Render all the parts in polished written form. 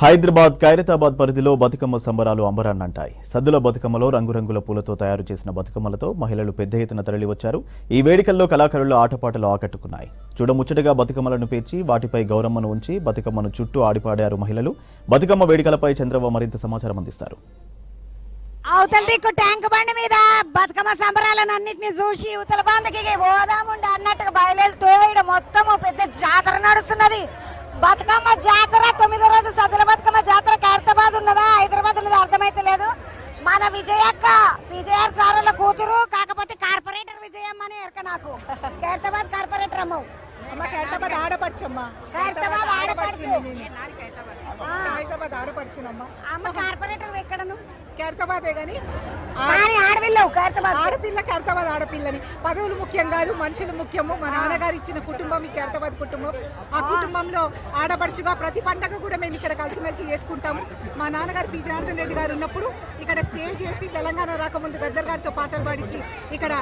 హైదరాబాద్ ఖైరతాబాద్ పరిధిలో బతుకమ్మ సంబరాలు అంబరాన్నంటాయి. సద్దుల బతుకమ్మలో రంగురంగుల పూలతో తయారు చేసిన బతుకమ్మలతో మహిళలు పెద్ద ఎత్తున తరలివచ్చారు. ఈ వేడుకల్లో కళాకారుల ఆటపాటలు ఆకట్టుకున్నాయి. చూడముచ్చటగా బతుకమ్మలను పేర్చి వాటిపై గౌరమ్మను ఉంచి బతుకమ్మను చుట్టూ ఆడిపాడారు మహిళలు. బతుకమ్మ వేడుకలపై చంద్రబాబు మరింత సమాచారం అందిస్తారు. అవతల దిక్కు ట్యాంక్ బండి మీద బతుకమ్మ సంబరాలన్నింటినీ చూసి యువతల బంధకి పోదాముండి అన్నట్టుగా బయలుతో ఇక్కడ మొత్తం పెద్ద జాతర నడుస్తున్నది. బతుకమ్మ జాతర 9వ రోజు సద్దుల బతుకమ్మ జాతర ఖైరతాబాద్ ఉన్నదా హైదరాబాద్ ఉన్నదా అర్థమైతే లేదు. మన విజయక్క విజయ సారుల కూతురు, కాకపోతే కార్పొరేటర్ విజయమ్మ అని ఎరక నాకు. ఖైరతాబాద్ కార్పొరేటర్ అమ్మ ఖైరతాబాద్ ఆడపడుచమ్మా. ఖైరతాబాద్ ఆడపడుచు ఖైరతాబాద్ ఆడపడుచునమ్మా. అమ్మ కార్పొరేటర్ ఎక్కడను ఖైరతాబాదే కానీ ఆడపిల్లవు ఖైరతాబాద్ ఆడపిల్ల ఖైరతాబాద్ ఆడపిల్లని. పదవులు ముఖ్యం కాదు, మనుషులు ముఖ్యము. మా నాన్నగారు ఇచ్చిన కుటుంబం ఈ ఖైరతాబాద్ కుటుంబం. ఆ కుటుంబంలో ఆడపడుచుగా ప్రతి పండగ కూడా మేము ఇక్కడ కలిసిమెలిసి చేసుకుంటాము. మా నాన్నగారు పి జనార్దన్ రెడ్డి గారు ఉన్నప్పుడు ఇక్కడ స్టే చేసి తెలంగాణ రాకముందు గద్దర్ గారితో పాటలు పాడించి ఇక్కడ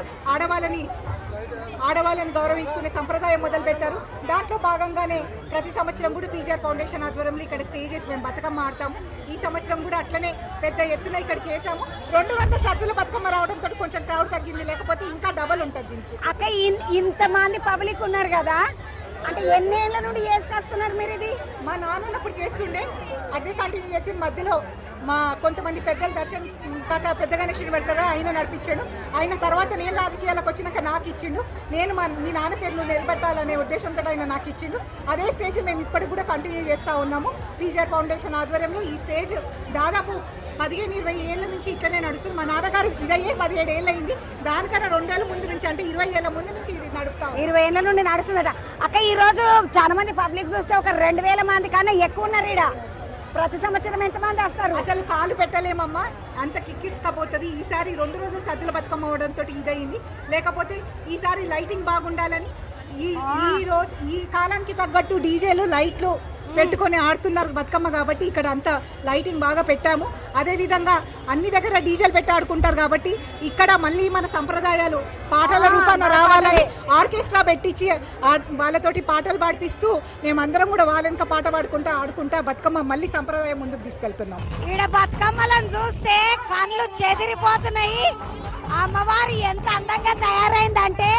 ఆడవాళ్ళని గౌరవించుకునే సంప్రదాయం మొదలుపెట్టారు. దాంట్లో భాగంగానే ప్రతి సంవత్సరం కూడా పీజీఆర్ ఫౌండేషన్ ఆధ్వర్యంలో ఇక్కడ స్టే చేసి మేము బతుకమ్మ ఆడతాము. ఈ సంవత్సరం కూడా అట్లనే పెద్ద ఎత్తున ఇక్కడికి వేసాము. 200 సద్దుల బతుకమ్మ రావడంతో కొంచెం క్రౌడ్ తగ్గింది, లేకపోతే ఇంకా డబల్ ఉంటుంది దీనికి. అక్క ఇంతమంది పబ్లిక్ ఉన్నారు కదా, అంటే ఎన్ని ఏళ్ళ నుండి చేసుకొస్తున్నారు మీరు ఇది? మా నాన్నప్పుడు చేస్తుండే, అదే కంటిన్యూ చేసి మధ్యలో మా కొంతమంది పెద్దలు దర్శనం కాక పెద్ద గణేశుని పెడతారా ఆయన నడిపించాడు. ఆయన తర్వాత నేను రాజకీయాలకు వచ్చినాక నాకు ఇచ్చిండు. నేను మీ నాన్న పేరు నిలబెట్టాలనే ఉద్దేశంతో ఆయన నాకు ఇచ్చిండు. అదే స్టేజ్ మేము ఇప్పటికి కూడా కంటిన్యూ చేస్తూ ఉన్నాము. పీజీఆర్ ఫౌండేషన్ ఆధ్వర్యంలో ఈ స్టేజ్ దాదాపు 15-20 ఏళ్ళ నుంచి ఇట్లనే నడుస్తుంది. మా నాన్నగారు ఇదయ్యే 17 ఏళ్ళు అయింది. దానికన్నా 2 ఏళ్ళ ముందు నుంచి, అంటే 20 ఏళ్ళ ముందు నుంచి ఇది నడుపుతాం. 20 ఏళ్ళ నుండి నడుస్తుందట అక్క. ఈ రోజు చాలా మంది పబ్లిక్ చూస్తే ఒక 2000 మంది కన్నా ఎక్కువ ఉన్నారు ఈడ. ప్రతి సంవత్సరం ఎంతమంది వస్తారు? అసలు కాలు పెట్టలేమమ్మా, అంత కిక్కించకపోతుంది. ఈసారి 2 రోజులు సద్దుల బతుకమ్మ అవడంతో ఇదయింది. లేకపోతే ఈసారి లైటింగ్ బాగుండాలని ఈ కాలానికి తగ్గట్టు డీజేలు లైట్లు పెట్టుకొని ఆడుతున్నారు బతుకమ్మ కాబట్టి ఇక్కడ అంతా లైటింగ్ బాగా పెట్టాము. అదేవిధంగా అన్ని దగ్గర డీజేలు పెట్టి ఆడుకుంటారు కాబట్టి ఇక్కడ మళ్ళీ మన సంప్రదాయాలు పాటల రూపాన రావాలని ఆర్కెస్ట్రా పెట్టించి వాళ్ళతోటి పాటలు పాడిపిస్తూ మేమందరం కూడా వాళ్ళెనక పాట ఆడుకుంటా బతుకమ్మ మళ్ళీ సంప్రదాయం ముందుకు తీసుకెళ్తున్నాం. ఈడ బతుకమ్మలను చూస్తే కళ్ళు చెదిరిపోతున్నాయి. అమ్మవారు ఎంత అందంగా తయారైందంటే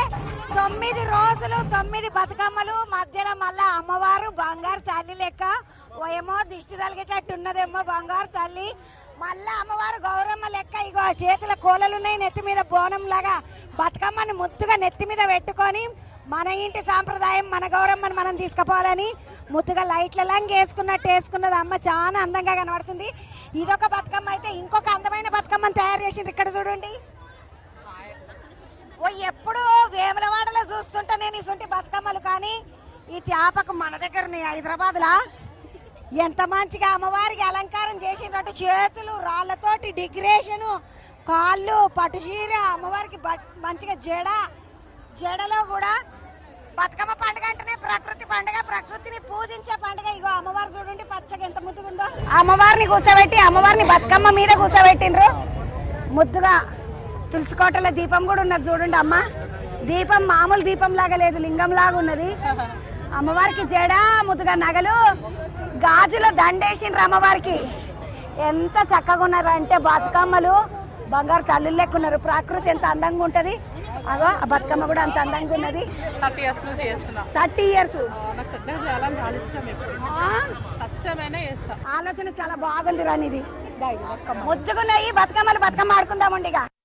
9 రోజులు 9 బతుకమ్మలు మధ్యలో మళ్ళా అమ్మవారు బంగారు తల్లి లెక్క. ఏమో దిష్టి తలిగేటట్టున్నదేమో బంగారు తల్లి. మళ్ళా అమ్మవారు గౌరమ్మ లెక్క. ఇగో చేతుల కోలలున్నాయి, నెత్తి మీద బోనం లాగా బతుకమ్మని ముద్దుగా నెత్తి మీద పెట్టుకొని మన ఇంటి సాంప్రదాయం మన గౌరమ్మని మనం తీసుకుపోవాలని ముద్దుగా లైట్ల వేసుకున్నట్టు వేసుకున్నది అమ్మ. చాలా అందంగా కనబడుతుంది. ఇదొక బతుకమ్మ అయితే ఇంకొక అందమైన బతుకమ్మని తయారు చేసింది. ఇక్కడ చూడండి. ఎప్పుడు వేములవాడలో చూస్తుంటా నేను ఇసుంటి బతుకమ్మలు, కానీ ఈ త్యాపకు మన దగ్గర హైదరాబాద్లా ఎంత మంచిగా అమ్మవారికి అలంకారం చేసినట్టు చేతులు రాళ్లతోటి డెకరేషను, కాళ్ళు పట్టుచీర, అమ్మవారికి మంచిగా జడలో కూడా బతుకమ్మ పండుగ అంటేనే ప్రకృతి పండుగ, ప్రకృతిని పూజించే పండుగ. ఇగో అమ్మవారు చూడండి పచ్చగా ఎంత ముద్దుగుందో. అమ్మవారిని కూర్చోబెట్టి అమ్మవారిని బతుకమ్మ మీద కూర్చోబెట్టిండ్రు ముద్దుగా. తులసికోటలో దీపం కూడా ఉన్నది చూడండి అమ్మ. దీపం మామూలు దీపం లాగా లేదు, లింగం లాగా ఉన్నది. అమ్మవారికి జడ ముద్దుగా నగలు గాజుల దండేసిండ్రు అమ్మవారికి. ఎంత చక్కగా ఉన్నారు అంటే బతుకమ్మలు బంగారు తల్లులు లెక్కున్నారు. ప్రకృతి ఎంత అందంగా ఉంటది. అగో ఆ బతుకమ్మ కూడా అంత అందంగా ఉన్నది. 30 years నుంచి చేస్తున్నా. 30 years. నాకు పెద్దగా చేయాలని చాలా ఇష్టం. కష్టమైనా చేస్తా. ఆలోచన చాలా బాగుంది రానిది. ముద్దుగున్నాయి బతుకమ్మలు. బతుకమ్మ ఆడుకుందామండి ఇక.